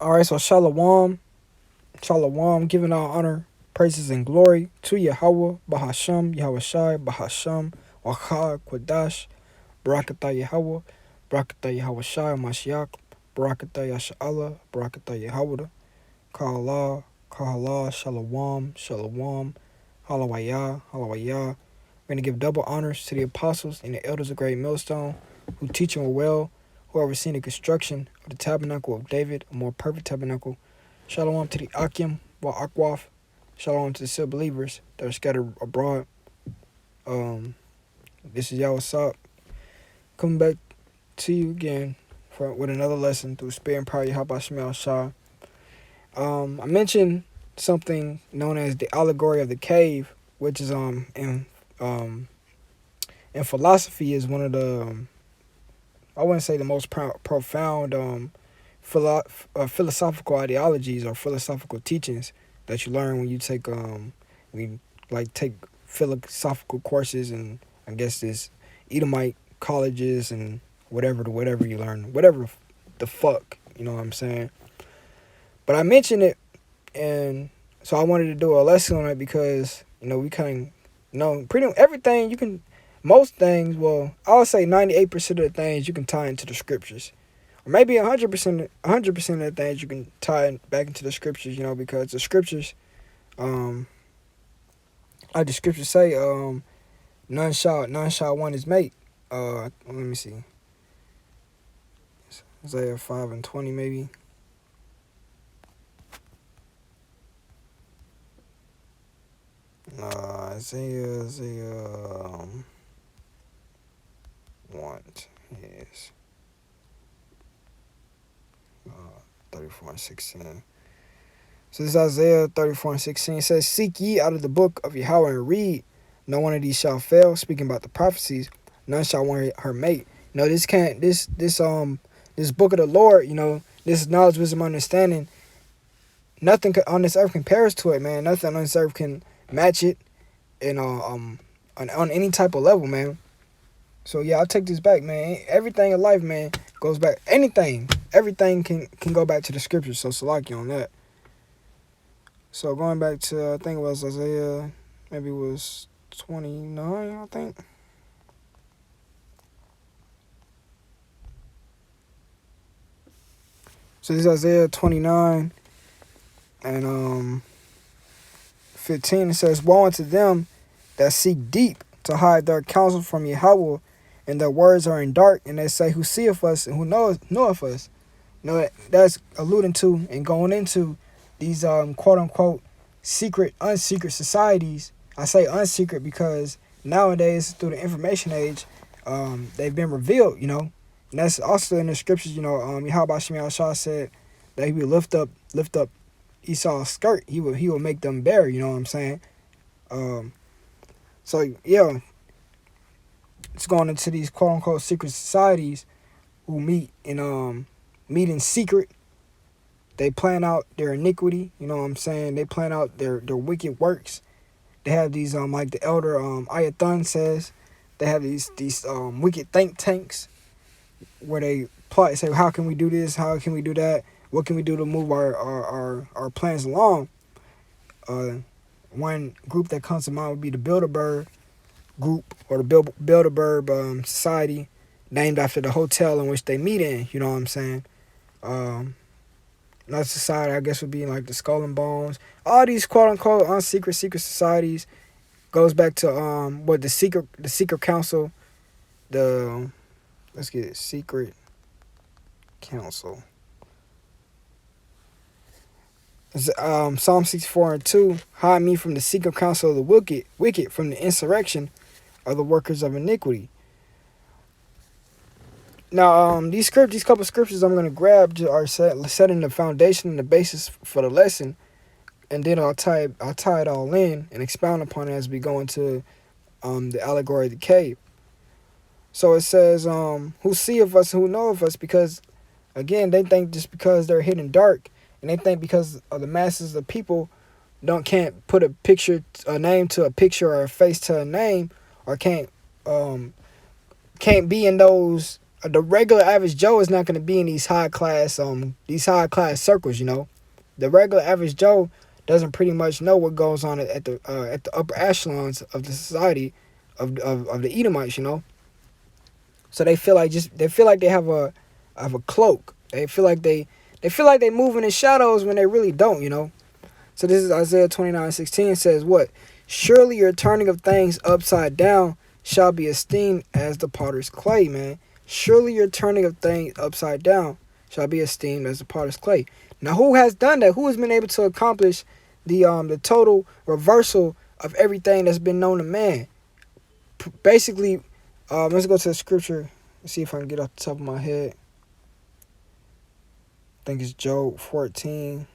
All right, so Shalom, Shalom, giving all honor, praises, and glory to Yahweh, Bahasham, Yahweh Shai, Bahasham, Wachad, Kwadash, Barakatah Yahweh, Barakatah Yahweh Shai, Mashiach, Barakatah Yasha'Allah, Barakatah Yahweh, Kahala, Kahala, Shalom, Shalom, Halawayah, Halawayah. We're going to give double honors to the apostles and the elders of Great Millstone, who teach and were well, who overseen the construction of the tabernacle of David, a more perfect tabernacle. Shalom to the Akim, wa Akwaf. Shalom to the still believers that are scattered abroad. This is Yawasop coming back to you again with another lesson through Spirit and Power Yahweh Shemel Shah. I mentioned something known as the Allegory of the Cave, which is in philosophy is one of the I wouldn't say the most profound philosophical ideologies or philosophical teachings that you learn when you take take philosophical courses and I guess this Edomite colleges and whatever you learn, whatever the fuck, you know what I'm saying. But I mentioned it, and so I wanted to do a lesson on it because we kind of know pretty much everything you can. Most things, well, I would say 98% of the things you can tie into the scriptures. Or maybe 100% of the things you can tie back into the scriptures, because the scriptures, like the scriptures say, none shall want his mate. Let me see. Isaiah 5:20 maybe. Isaiah want his 34:16. So this is Isaiah 34:16. It says, "Seek ye out of the book of Yahweh and read. No one of these shall fail." Speaking about the prophecies, none shall want her mate. This book of the Lord. This knowledge, wisdom, understanding. Nothing on this earth compares to it, man. Nothing on this earth can match it, and on any type of level, man. So yeah, I'll take this back, man. Everything in life, man, goes back. Everything can go back to the scriptures. So Salaki on that. So going back to, I think it was Isaiah, maybe it was 29, I think. So this is Isaiah 29 and 15. It says, "Woe unto them that seek deep to hide their counsel from Yahweh, and their words are in dark, and they say, who seeth us and who knoweth us." That's alluding to and going into these quote unquote unsecret societies. I say unsecret because nowadays through the information age, they've been revealed, and that's also in the scriptures. Yahweh Shemel Shah said that he would lift up Esau's skirt. He will make them bare. You know what I'm saying? So yeah, it's going into these quote unquote secret societies who meet in secret. They plan out their iniquity, you know what I'm saying? They plan out their wicked works. They have these like the elder Ayathon says, they have these wicked think tanks where they plot and say, how can we do this? How can we do that? What can we do to move our plans along? One group that comes to mind would be the Bilderberg group, or the Bilderberg Society, named after the hotel in which they meet in, you know what I'm saying? Another society, I guess, would be like the Skull and Bones. All these quote-unquote secret societies goes back to what the secret council, let's get it, secret council. Psalm 64:2, hide me from the secret counsel of the wicked, from the insurrection of the workers of iniquity. Now, these couple scriptures I'm going to grab are setting the foundation and the basis for the lesson, and then I'll tie it all in and expound upon it as we go into the allegory of the cave. So it says, who seeth us, who knoweth us, because, again, they think just because they're hidden dark, and they think because of the masses of people can't put a name to a picture or a face to a name, or can't be in those the regular average Joe is not going to be in these high class circles. The regular average Joe doesn't pretty much know what goes on at the upper echelons of the society of the Edomites. So they feel like they have a cloak. They feel like they move in the shadows when they really don't. So this is Isaiah 29:16 says what? Surely your turning of things upside down shall be esteemed as the potter's clay, man. Surely your turning of things upside down shall be esteemed as the potter's clay. Now, who has done that? Who has been able to accomplish the total reversal of everything that's been known to man? Basically, let's go to the scripture. Let's see if I can get off the top of my head. I think it's Job 14.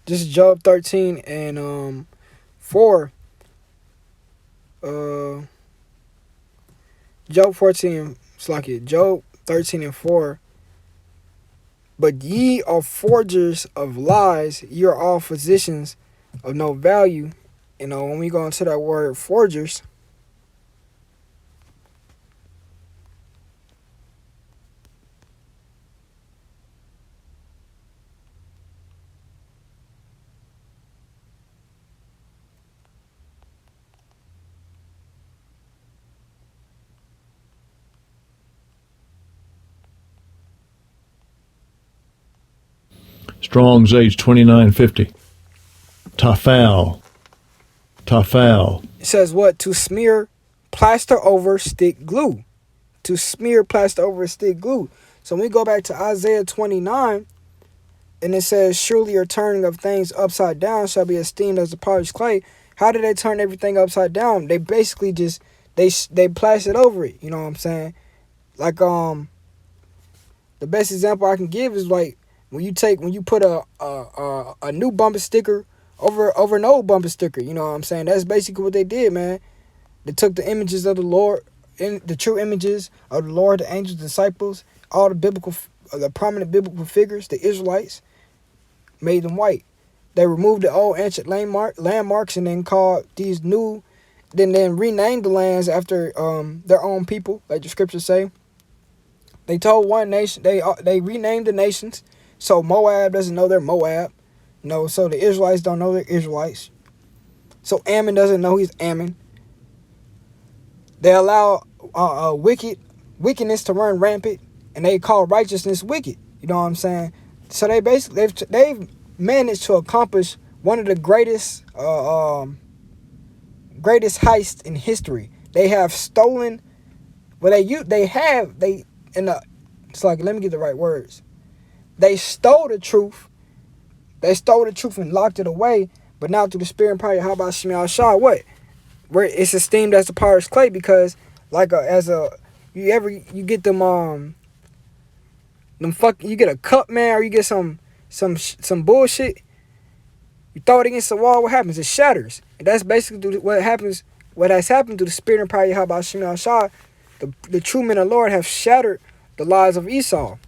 This is Job 13 and 4. Job 14, Job 13 and 4. But ye are forgers of lies, ye are all physicians of no value. When we go into that word forgers, Strong's H 2950. Tafal. it says what? To smear plaster over stick glue. To smear plaster over stick glue. So when we go back to Isaiah 29, and it says, surely your turning of things upside down shall be esteemed as the potter's clay. How did they turn everything upside down? They basically just, they plastered over it. You know what I'm saying? Like, the best example I can give is like, when you put a new bumper sticker over an old bumper sticker. You know what I'm saying? That's basically what they did, man. They took the images of the Lord, the true images of the Lord, the angels, the disciples, all the prominent biblical figures, the Israelites, made them white. They removed the old ancient landmarks and then called these new, then renamed the lands after their own people, like the scriptures say. They told one nation, they renamed the nations, so Moab doesn't know they're Moab. So the Israelites don't know they're Israelites. So Ammon doesn't know he's Ammon. They allow wickedness to run rampant, and they call righteousness wicked. You know what I'm saying? So they basically they've managed to accomplish one of the greatest heists in history. They have stolen. Well, it's like, let me get the right words. They stole the truth. They stole the truth and locked it away. But now through the spirit and power, how about Shemiah Shah? What? Where it's esteemed as the potter's clay because, you get them you get a cup, man, or you get some bullshit. You throw it against the wall. What happens? It shatters. And that's basically what happens. What has happened through the spirit and power, how about Shemiah Shah? The true men of the Lord have shattered the lies of Esau.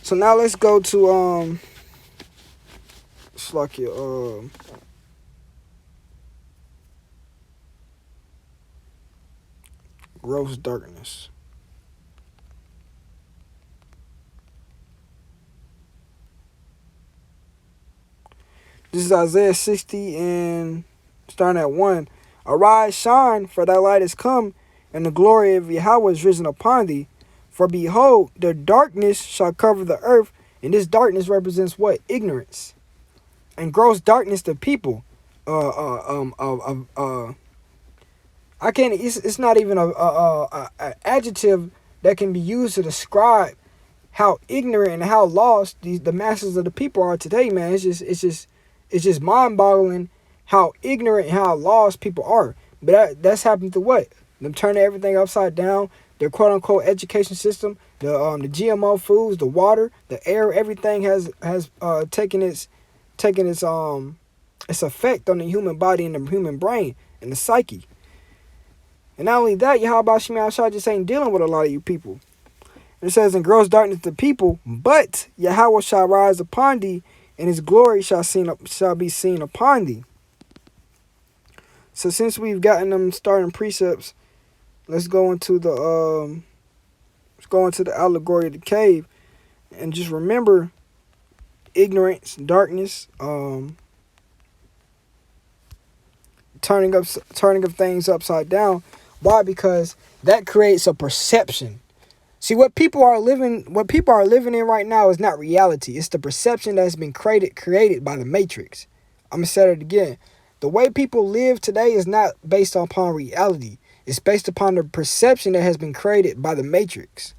So now let's go to gross darkness. This is Isaiah 60 and starting at 1. Arise, shine, for thy light is come, and the glory of Yahweh is risen upon thee. For behold, the darkness shall cover the earth, and this darkness represents what? Ignorance. And gross darkness to people. I can't. It's not even a adjective that can be used to describe how ignorant and how lost the masses of the people are today, man. It's just mind-boggling how ignorant and how lost people are. But that's happened to what? Them turning everything upside down. Their quote-unquote education system, the GMO foods, the water, the air, everything has taken its taking its effect on the human body and the human brain and the psyche. And not only that, Yahweh Shemi Shah just ain't dealing with a lot of you people. And it says, in gross darkness the people, but Yahweh shall rise upon thee, and his glory shall be seen upon thee. So since we've gotten them starting precepts, let's go into the allegory of the cave, and just remember ignorance, darkness, turning of things upside down. Why? Because that creates a perception. See, what people are living in right now is not reality. It's the perception that's been created by the Matrix. I'm gonna say it again. The way people live today is not based upon reality. It's based upon the perception that has been created by the Matrix.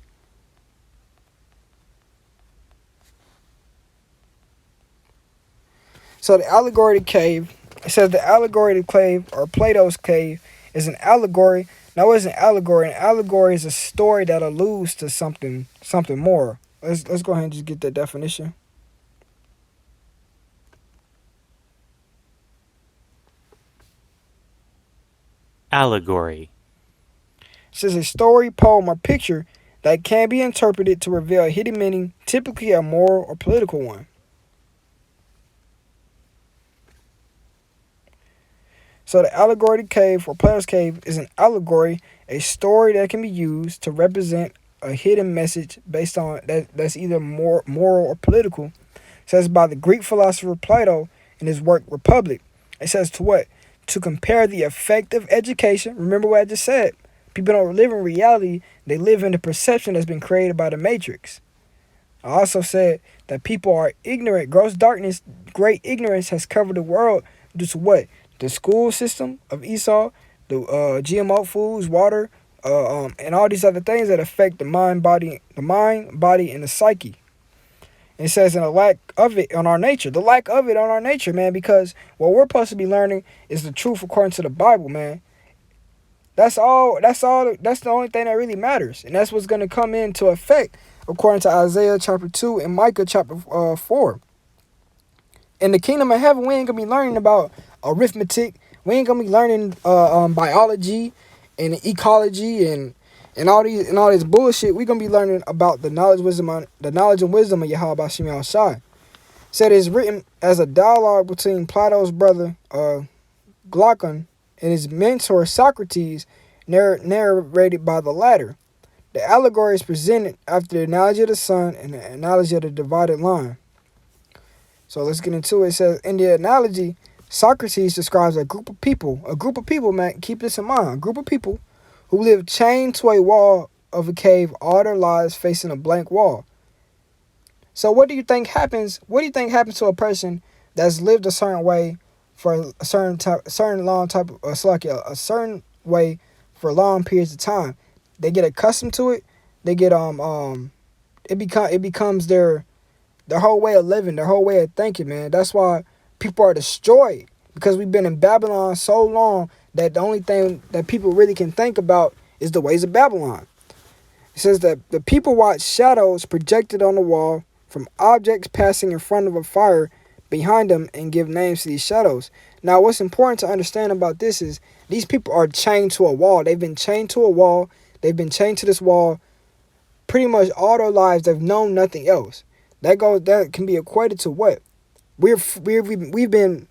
So the allegory of the cave, it says the allegory of the cave, or Plato's cave, is an allegory. Now, what is an allegory? An allegory is a story that alludes to something more. Let's go ahead and just get that definition. Allegory. It says a story, poem, or picture that can be interpreted to reveal a hidden meaning, typically a moral or political one. So the allegory of the cave, or Plato's cave, is an allegory, a story that can be used to represent a hidden message based on that's either more moral or political. It says by the Greek philosopher Plato in his work Republic. It says to what? To compare the effect of education. Remember what I just said. People don't live in reality. They live in the perception that's been created by the Matrix. I also said that people are ignorant. Gross darkness, great ignorance has covered the world due to what? The school system of Esau, the GMO foods, water, and all these other things that affect the mind, body, and the psyche. And it says, in the lack of it on our nature, man, because what we're supposed to be learning is the truth according to the Bible, man. That's all. That's the only thing that really matters, and that's what's going to come into effect according to Isaiah chapter 2 and Micah chapter 4. In the kingdom of heaven, we ain't gonna be learning about arithmetic. We ain't gonna be learning biology and ecology and all this bullshit. We gonna be learning about the knowledge and wisdom of Yahweh Shemi Shai. Said it's written as a dialogue between Plato's brother Glaucon and his mentor Socrates, narrated by the latter. The allegory is presented after the analogy of the sun and the analogy of the divided line. So let's get into it. It says, in the analogy, Socrates describes a group of people, man, keep this in mind, a group of people who live chained to a wall of a cave all their lives facing a blank wall. So what do you think happens? What do you think happens to a person that's lived a certain way for a certain way for long periods of time? They get accustomed to it. They get it becomes their whole way of living, their whole way of thinking, man. That's why people are destroyed, because we've been in Babylon so long that the only thing that people really can think about is the ways of Babylon. It says that the people watch shadows projected on the wall from objects passing in front of a fire behind them and give names to these shadows. Now, what's important to understand about this is these people are chained to a wall. They've been chained to a wall. They've been chained to this wall pretty much all their lives. They've known nothing else. That can be equated to what? We've been,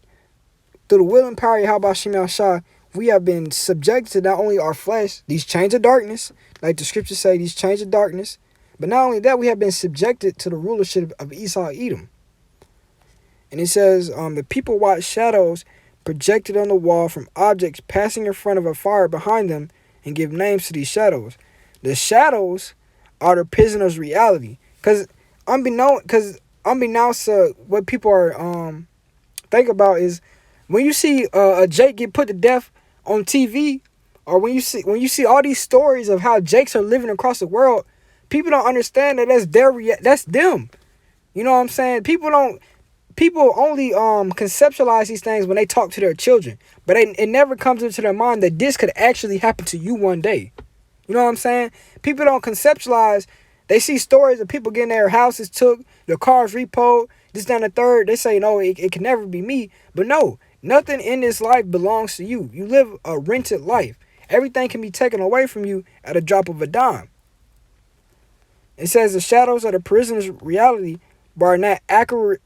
through the will and power of Yahweh Shemi Shah, we have been subjected to not only our flesh, these chains of darkness, like the scriptures say, these chains of darkness, but not only that, we have been subjected to the rulership of Esau Edom. And it says, the people watch shadows projected on the wall from objects passing in front of a fire behind them and give names to these shadows. The shadows are the prisoner's reality. Because unbeknownst to what people are think about is when you see a Jake get put to death on TV, or when you see all these stories of how Jakes are living across the world, people don't understand that that's them. You know what I'm saying? People only conceptualize these things when they talk to their children, but it never comes into their mind that this could actually happen to you one day. You know what I'm saying? People don't conceptualize. They see stories of people getting their houses took, their cars repoed, this, down the third. They say, no, it can never be me. But no, nothing in this life belongs to you. You live a rented life. Everything can be taken away from you at a drop of a dime. It says the shadows of the prisoner's reality are not accurate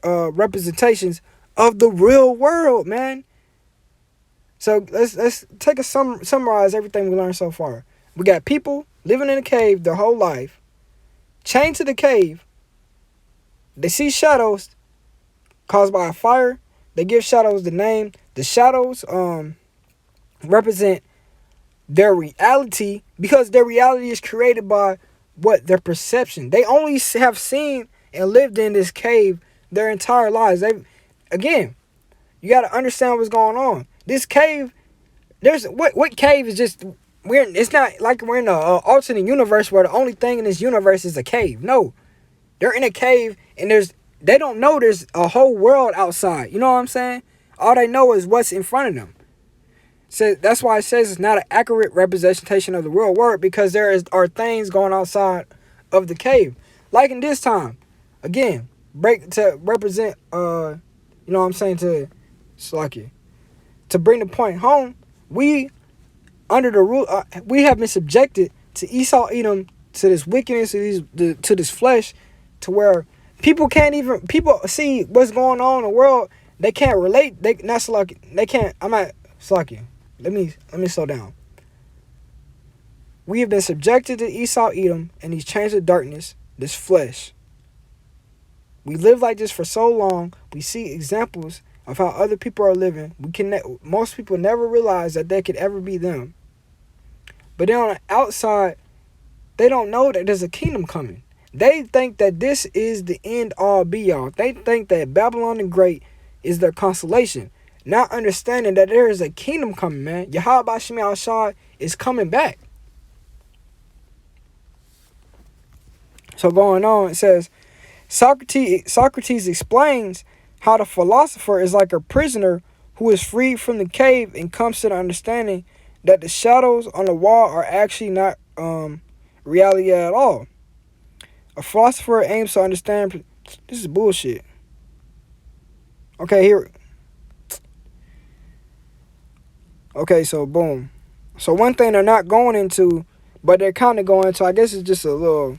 representations of the real world, man. So let's take a summarize everything we learned so far. We got people living in a cave their whole life, chained to the cave. They see shadows caused by a fire. They give shadows the name. The shadows represent their reality, because their reality is created by what? Their perception. They only have seen and lived in this cave their entire lives. Again, you got to understand what's going on. This cave, there's what cave is just it's not like we're in a alternate universe where the only thing in this universe is a cave. No, they're in a cave and they don't know there's a whole world outside. You know what I'm saying? All they know is what's in front of them. So that's why it says it's not an accurate representation of the real world, because there are things going outside of the cave. Like in this time, again, break to represent you know what I'm saying, to bring the point home, we under the rule we have been subjected to Esau Edom, to this wickedness, to this flesh, to where people see what's going on in the world. They can't relate. They can't. I'm not Slucky. Let me slow down. We have been subjected to Esau Edom and these chains of darkness, this flesh. We live like this for so long. We see examples of how other people are living. Most people never realize that they could ever be them. But then on the outside, they don't know that there's a kingdom coming. They think that this is the end all be all. They think that Babylon the Great is their consolation, not understanding that there is a kingdom coming, man. Yahweh Shem Shai is coming back. So going on, it says, Socrates explains how the philosopher is like a prisoner who is freed from the cave and comes to the understanding that the shadows on the wall are actually not reality at all. A philosopher aims to understand. This is bullshit. Okay, here. Okay, so boom. So one thing they're not going into, but they're kind of going into, I guess it's just a little,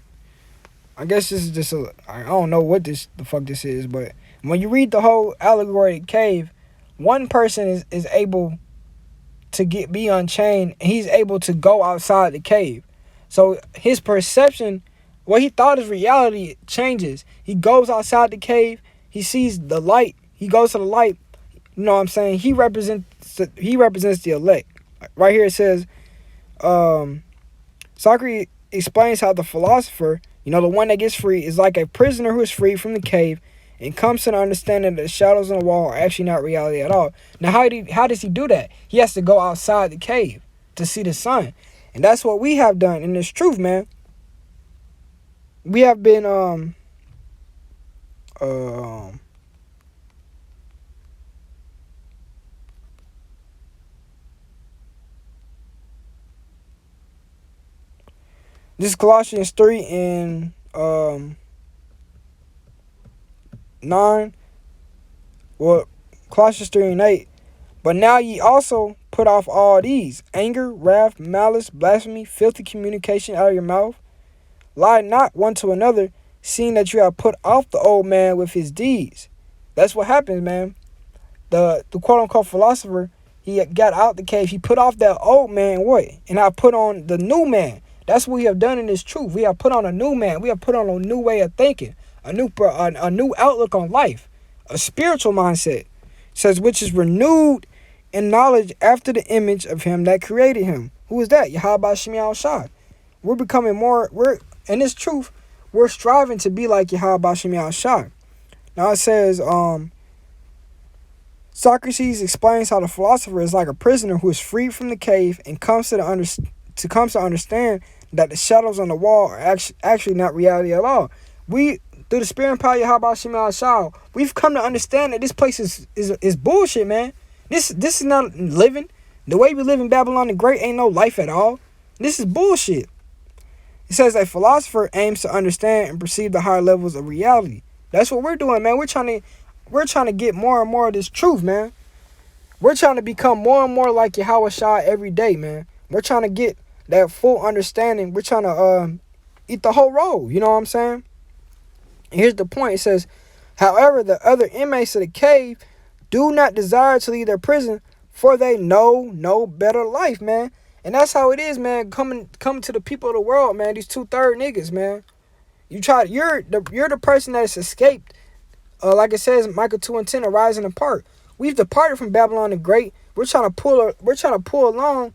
I guess this is just a, I don't know what the fuck this is, but when you read the whole Allegory cave, one person is able to be unchained, and he's able to go outside the cave. So his perception, what he thought is reality, changes. He goes outside the cave, he sees the light, he goes to the light. You know what I'm saying? He represents the elect. Right here it says, Socrates explains how the philosopher, you know, the one that gets free, is like a prisoner who is freed from the cave and comes to the understanding that the shadows on the wall are actually not reality at all. Now, how does he do that? He has to go outside the cave to see the sun. And that's what we have done in this truth, man. We have been this is Colossians 3 and 9. Well, Colossians 3 and 8. But now ye also put off all these: anger, wrath, malice, blasphemy, filthy communication out of your mouth. Lie not one to another, seeing that you have put off the old man with his deeds. That's what happens, man. The quote-unquote philosopher, he got out the cave. He put off that old man, what? And I put on the new man. That's what we have done in this truth. We have put on a new man. We have put on a new way of thinking, a new outlook on life, a spiritual mindset. It says, which is renewed in knowledge after the image of him that created him. Who is that? Yahweh Shem Shai. We're becoming in this truth, we're striving to be like Yahweh Shem Shai. Now it says, Socrates explains how the philosopher is like a prisoner who is freed from the cave and comes to understand that the shadows on the wall are actually not reality at all. We, through the spirit and power of Yahweh Shem Shai, we've come to understand that this place is bullshit, man. This is not living. The way we live in Babylon the Great ain't no life at all. This is bullshit. It says a philosopher aims to understand and perceive the higher levels of reality. That's what we're doing, man. We're trying to get more and more of this truth, man. We're trying to become more and more like Yahweh Shai every day, man. We're trying to get that full understanding. We're trying to eat the whole roll. You know what I'm saying? And here's the point. It says, however, the other inmates of the cave do not desire to leave their prison, for they know no better life, man. And that's how it is, man. Coming to the people of the world, man. These 2/3 niggas, man. You're the person that's escaped. Like it says, Micah 2:10, arising apart. We've departed from Babylon the Great. We're trying to pull along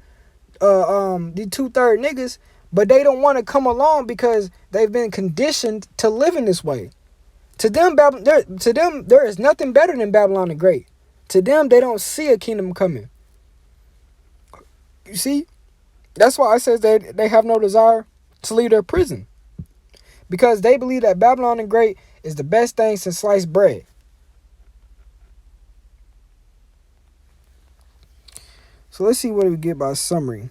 the 2/3 niggas, but they don't want to come along because they've been conditioned to live in this way. To them, there is nothing better than Babylon the Great. To them, they don't see a kingdom coming. You see? That's why I says they have no desire to leave their prison. Because they believe that Babylon the Great is the best thing since sliced bread. So let's see what we get by summary.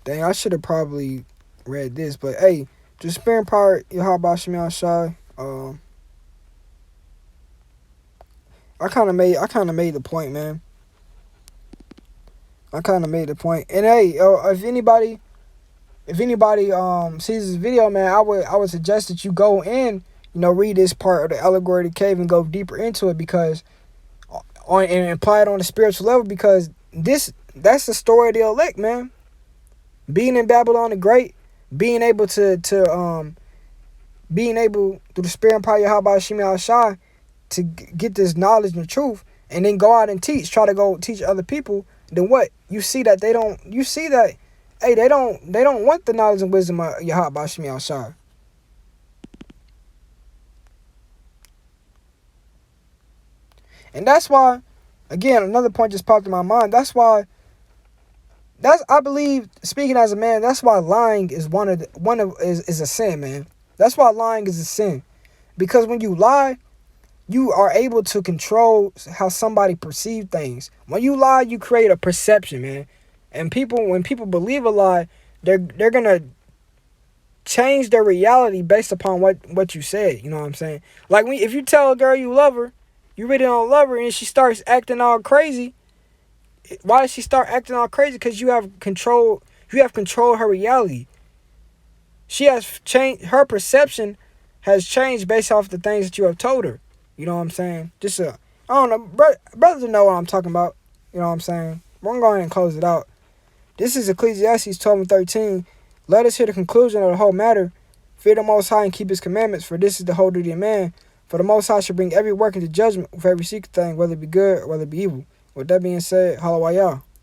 Dang, I should have probably read this, but hey, just sparing power, Yahweh Shem Shai. I kind of made the point, man. I kind of made the point. And hey, if anybody sees this video, man, I would suggest that you go in, read this part of the Allegory of the Cave and go deeper into it, because and apply it on the spiritual level, because that's the story of the elect, man. Being in Babylon the Great, being able through the spirit and power of Yahweh Shem Shai to get this knowledge and truth, and then go out and try to go teach other people. Then what? You see that they don't want the knowledge and wisdom of Yahweh Shem Shai. And that's why, again, another point just popped in my mind. I believe, speaking as a man, that's why lying is is a sin, man. That's why lying is a sin. Because when you lie, you are able to control how somebody perceives things. When you lie, you create a perception, man. And when people believe a lie, they're gonna change their reality based upon what you said. You know what I'm saying? Like if you tell a girl you love her, you really don't love her, and she starts acting all crazy. Why does she start acting all crazy? Because you have control. You have control her reality. She has changed. Her perception has changed based off the things that you have told her. You know what I'm saying? I don't know. Brothers know what I'm talking about. You know what I'm saying? We're going to go ahead and close it out. This is Ecclesiastes 12:13. Let us hear the conclusion of the whole matter. Fear the Most High and keep His commandments, for this is the whole duty of man. For the Most High shall bring every work into judgment with every secret thing, whether it be good or whether it be evil. With that being said, Hallelujah.